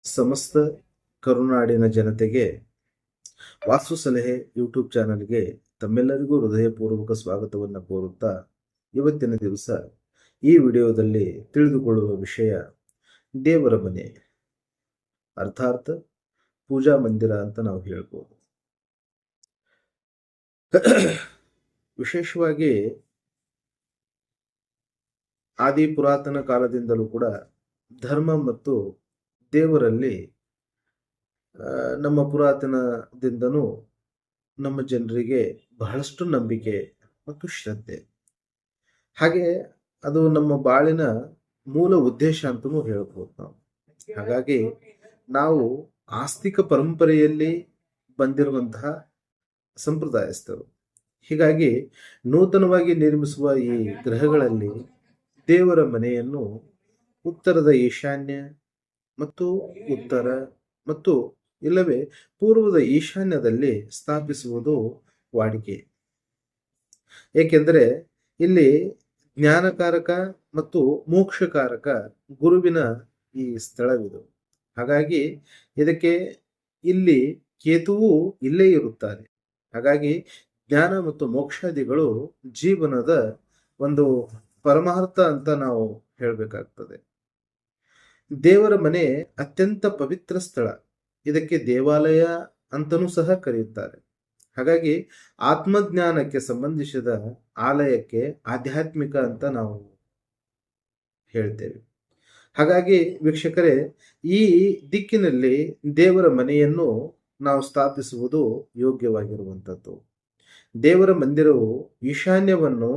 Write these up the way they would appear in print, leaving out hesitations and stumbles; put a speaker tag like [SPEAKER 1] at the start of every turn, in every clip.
[SPEAKER 1] ಸಮಸ್ತ ಕರುನಾಡಿನ ಜನತೆಗೆ ವಾಸ್ತು ಸಲಹೆ ಯೂಟ್ಯೂಬ್ ಚಾನಲ್ಗೆ ತಮ್ಮೆಲ್ಲರಿಗೂ ಹೃದಯಪೂರ್ವಕ ಸ್ವಾಗತವನ್ನು ಕೋರುತ್ತಾ ಇವತ್ತಿನ ದಿವಸ ಈ ವಿಡಿಯೋದಲ್ಲಿ ತಿಳಿದುಕೊಳ್ಳುವ ವಿಷಯ ದೇವರ ಮನೆ ಅರ್ಥಾತ್ ಪೂಜಾ ಮಂದಿರ ಅಂತ ನಾವು ಹೇಳ್ಬೋದು. ವಿಶೇಷವಾಗಿ ಆದಿ ಪುರಾತನ ಕಾಲದಿಂದಲೂ ಕೂಡ ಧರ್ಮ ಮತ್ತು ದೇವರಲ್ಲಿ ನಮ್ಮ ಪುರಾತನದಿಂದನೂ ನಮ್ಮ ಜನರಿಗೆ ಬಹಳಷ್ಟು ನಂಬಿಕೆ ಮತ್ತು ಶ್ರದ್ಧೆ, ಹಾಗೆ ಅದು ನಮ್ಮ ಬಾಳಿನ ಮೂಲ ಉದ್ದೇಶ ಅಂತಲೂ ಹೇಳ್ಬೋದು ನಾವು. ಹಾಗಾಗಿ ನಾವು ಆಸ್ತಿಕ ಪರಂಪರೆಯಲ್ಲಿ ಬಂದಿರುವಂತಹ ಸಂಪ್ರದಾಯಸ್ಥರು. ಹೀಗಾಗಿ ನೂತನವಾಗಿ ನಿರ್ಮಿಸುವ ಈ ಗ್ರಹಗಳಲ್ಲಿ ದೇವರ ಮನೆಯನ್ನು ಉತ್ತರದ ಈಶಾನ್ಯ ಮತ್ತು ಉತ್ತರ ಮತ್ತು ಇಲ್ಲವೇ ಪೂರ್ವದ ಈಶಾನ್ಯದಲ್ಲಿ ಸ್ಥಾಪಿಸುವುದು ವಾಡಿಕೆ. ಏಕೆಂದರೆ ಇಲ್ಲಿ ಜ್ಞಾನಕಾರಕ ಮತ್ತು ಮೋಕ್ಷಕಾರಕ ಗುರುವಿನ ಈ ಸ್ಥಳವಿದು. ಹಾಗಾಗಿ ಇದಕ್ಕೆ ಇಲ್ಲಿ ಕೇತುವು ಇಲ್ಲೇ ಇರುತ್ತಾರೆ. ಹಾಗಾಗಿ ಜ್ಞಾನ ಮತ್ತು ಮೋಕ್ಷಾದಿಗಳು ಜೀವನದ ಒಂದು ಪರಮಾರ್ಥ ಅಂತ ನಾವು ಹೇಳಬೇಕಾಗ್ತದೆ. ದೇವರ ಮನೆ ಅತ್ಯಂತ ಪವಿತ್ರ ಸ್ಥಳ. ಇದಕ್ಕೆ ದೇವಾಲಯ ಅಂತನೂ ಸಹ ಕರೆಯುತ್ತಾರೆ. ಹಾಗಾಗಿ ಆತ್ಮಜ್ಞಾನಕ್ಕೆ ಸಂಬಂಧಿಸಿದ ಆಲಯಕ್ಕೆ ಆಧ್ಯಾತ್ಮಿಕ ಅಂತ ನಾವು ಹೇಳ್ತೇವೆ. ಹಾಗಾಗಿ ವೀಕ್ಷಕರೇ, ಈ ದಿಕ್ಕಿನಲ್ಲಿ ದೇವರ ಮನೆಯನ್ನು ನಾವು ಸ್ಥಾಪಿಸುವುದು ಯೋಗ್ಯವಾಗಿರುವಂಥದ್ದು. ದೇವರ ಮಂದಿರವು ಈಶಾನ್ಯವನ್ನು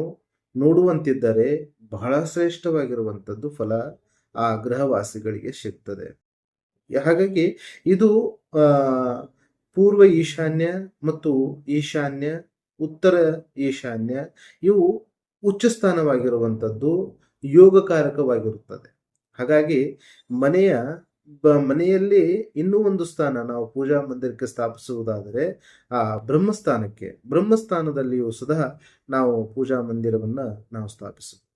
[SPEAKER 1] ನೋಡುವಂತಿದ್ದರೆ ಬಹಳ ಶ್ರೇಷ್ಠವಾಗಿರುವಂಥದ್ದು ಫಲ ಆ ಗೃಹವಾಸಿಗಳಿಗೆ ಸಿಗ್ತದೆ. ಹಾಗಾಗಿ ಇದು ಪೂರ್ವ ಈಶಾನ್ಯ ಮತ್ತು ಈಶಾನ್ಯ, ಉತ್ತರ ಈಶಾನ್ಯ ಇವು ಉಚ್ಚ ಸ್ಥಾನವಾಗಿರುವಂಥದ್ದು, ಯೋಗಕಾರಕವಾಗಿರುತ್ತದೆ. ಹಾಗಾಗಿ ಮನೆಯಲ್ಲಿ ಇನ್ನೂ ಒಂದು ಸ್ಥಾನ ನಾವು ಪೂಜಾ ಮಂದಿರಕ್ಕೆ ಸ್ಥಾಪಿಸುವುದಾದರೆ ಆ ಬ್ರಹ್ಮಸ್ಥಾನದಲ್ಲಿಯೂ ಸುಧಾ ನಾವು ಪೂಜಾ ಮಂದಿರವನ್ನು ನಾವು ಸ್ಥಾಪಿಸುತ್ತೇವೆ.